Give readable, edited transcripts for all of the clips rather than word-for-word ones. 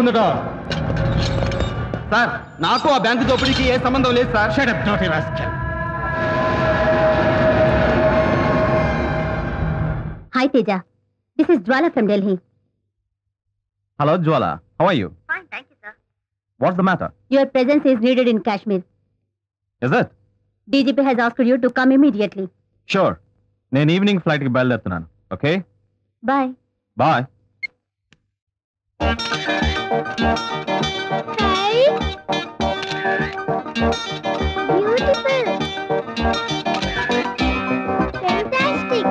Open the door. Sir, నాకు ఆ bank దోపిడీకి ఏ సంబంధం లేదు sir. Shut up naughty rascal. Hi Teja, this is Jwala from Delhi. Hello Jwala, how are you? Fine, thank you sir. What's the matter? Your presence is needed in Kashmir. Is it? DGP has asked you to come immediately. Sure. నేను evening flight కి బయలుదేరుతున్నాను. Okay, Bye. Bye. Hi. Beautiful. Fantastic.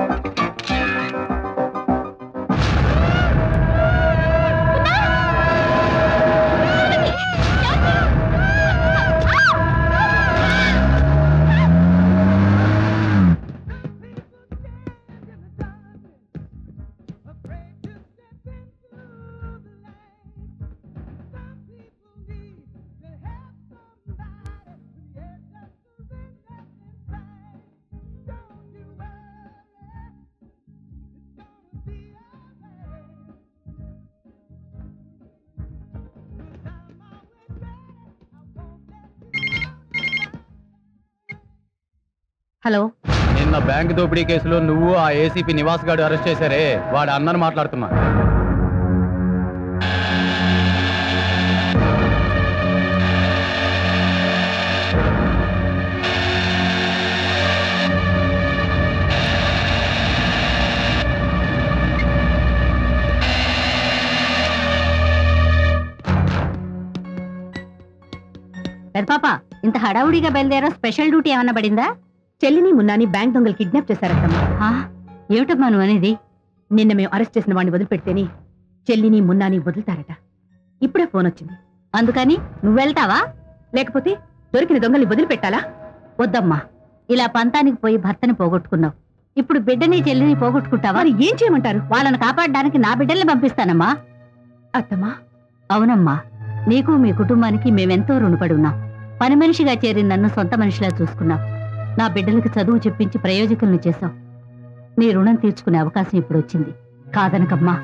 Hello, నిన్న bank దోపిడీ కేసులో నువ్వు ఆ ACP Nivas గారు arrest చేశారే, వాడు అన్నని మాట్లాడుతున్నా. పెద్దపాప, ఇంత హడావుడిగా బయలుదేరా? స్పెషల్ డ్యూటీ ఏమన్నా పడిందా? చెల్లిని మున్నాని బ్యాంక్ దొంగలు కిడ్నాప్ చేశారమ్మా. ఏమిటమ్మా నువ్వు అనేది? నిన్న మేము అరెస్ట్ చేసిన వాడిని వదిలిపెడితేనే చెల్లిని మున్నాని వదులుతారట. ఇప్పుడే ఫోన్ వచ్చింది. అందుకని నువ్వు వెళ్తావా? లేకపోతే దొరికిన దొంగల్ని వదిలిపెట్టాలా? వద్దమ్మా, ఇలా పంతానికి పోయి భర్తని పోగొట్టుకున్నావు. ఇప్పుడు బిడ్డని చెల్లిని పోగొట్టుకుంటావా? మరి ఏం చేయమంటారు? వాళ్ళని కాపాడడానికి నా బిడ్డల్ని పంపిస్తానమ్మా. అత్తమ్మా? అవునమ్మా, నీకు మీ కుటుంబానికి మేమెంతో రుణపడి ఉన్నాం. పని మనిషిగా చేరి నన్ను సొంత మనిషిలా చూసుకున్నావు. నా బిడ్డలకు చదువు చెప్పించి ప్రయోజకులను చేశావు. నీ రుణం తీర్చుకునే అవకాశం ఇప్పుడు వచ్చింది, కాదనకమ్మా.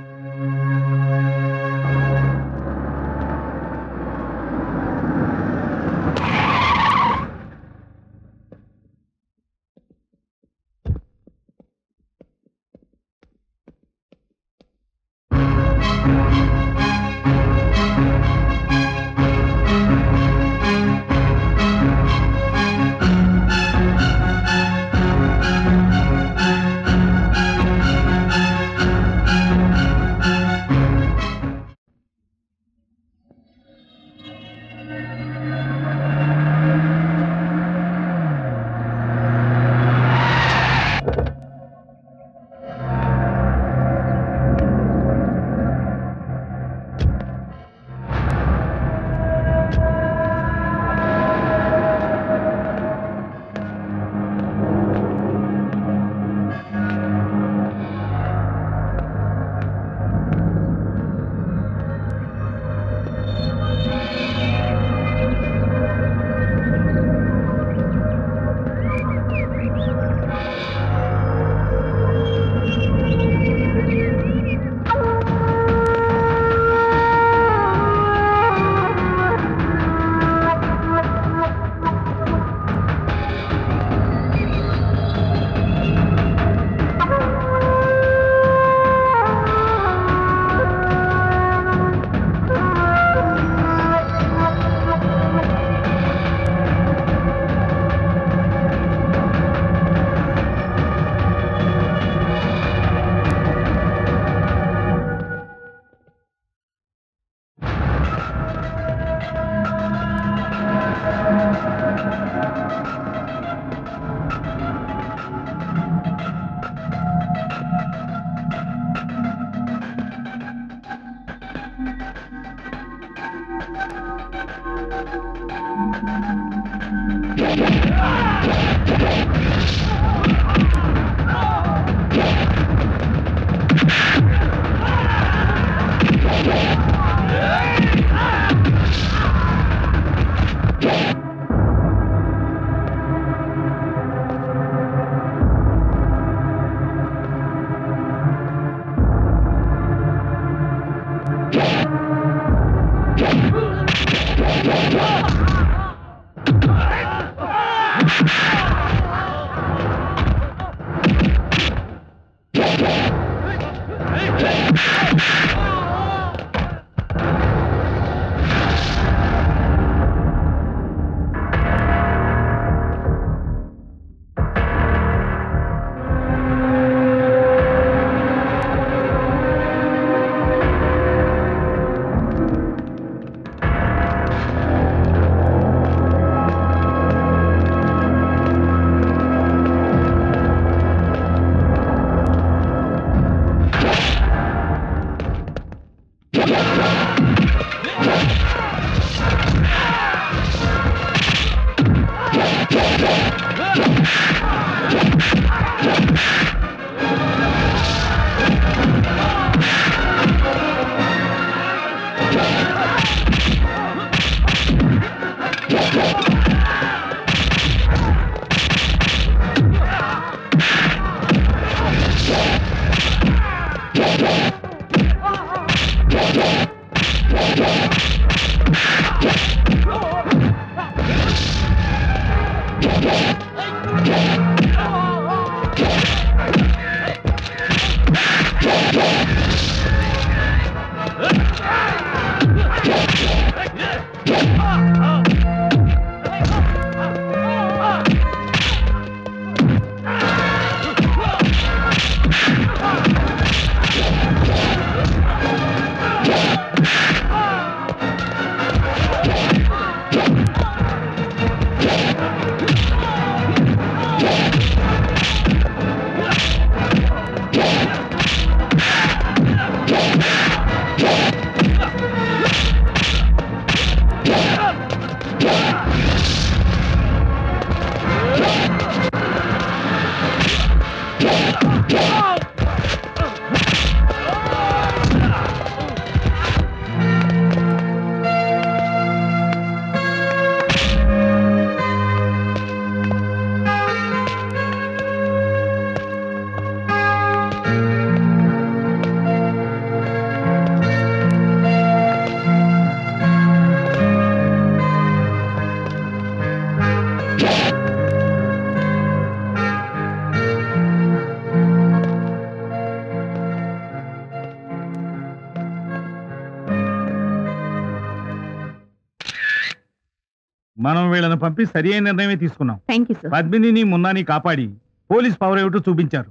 మనం వీళ్ళని పంపి సరి అయిన నిర్ణయమే తీసుకున్నాం. Thank you sir. పద్మినిని మున్నాని కాపాడి పోలీస్ పవర్ ఏమిటో చూపించారు.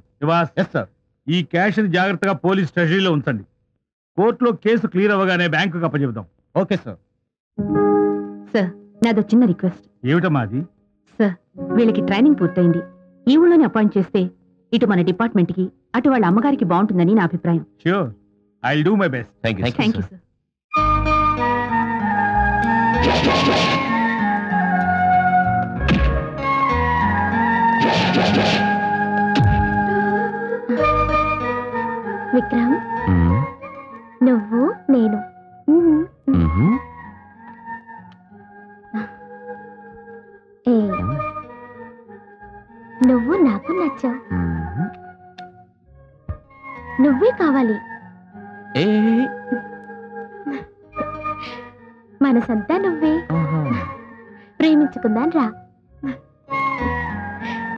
Yes sir. ఈ క్యాష్ ని జాగ్రత్తగా పోలీస్ ట్రెజరీలో ఉంచండి. కోర్టులో కేసు క్లియర్ అవ్వగానే బ్యాంకుకి అప్పచెబుదాం. Okay sir. సార్ నాదో చిన్న రిక్వెస్ట్. ఏమిటమ్మా అది? సార్ వీళ్ళకి ట్రైనింగ్ పూర్తయింది. ఈ ఊళ్ళోనే అపాయింట్ చేస్తే ఇటు మన డిపార్ట్మెంట్ కి అటు వాళ్ళ అమ్మగారికి బాగుంటుందని నా అభిప్రాయం. Sure, I will do my best. Thank you sir. Vikram, నువ్వు నేను ఏ నువ్వు నాకు నచ్చావు. నువ్వే కావాలి. మనసంతా నువ్వే. ప్రేమించుకుందాం రా.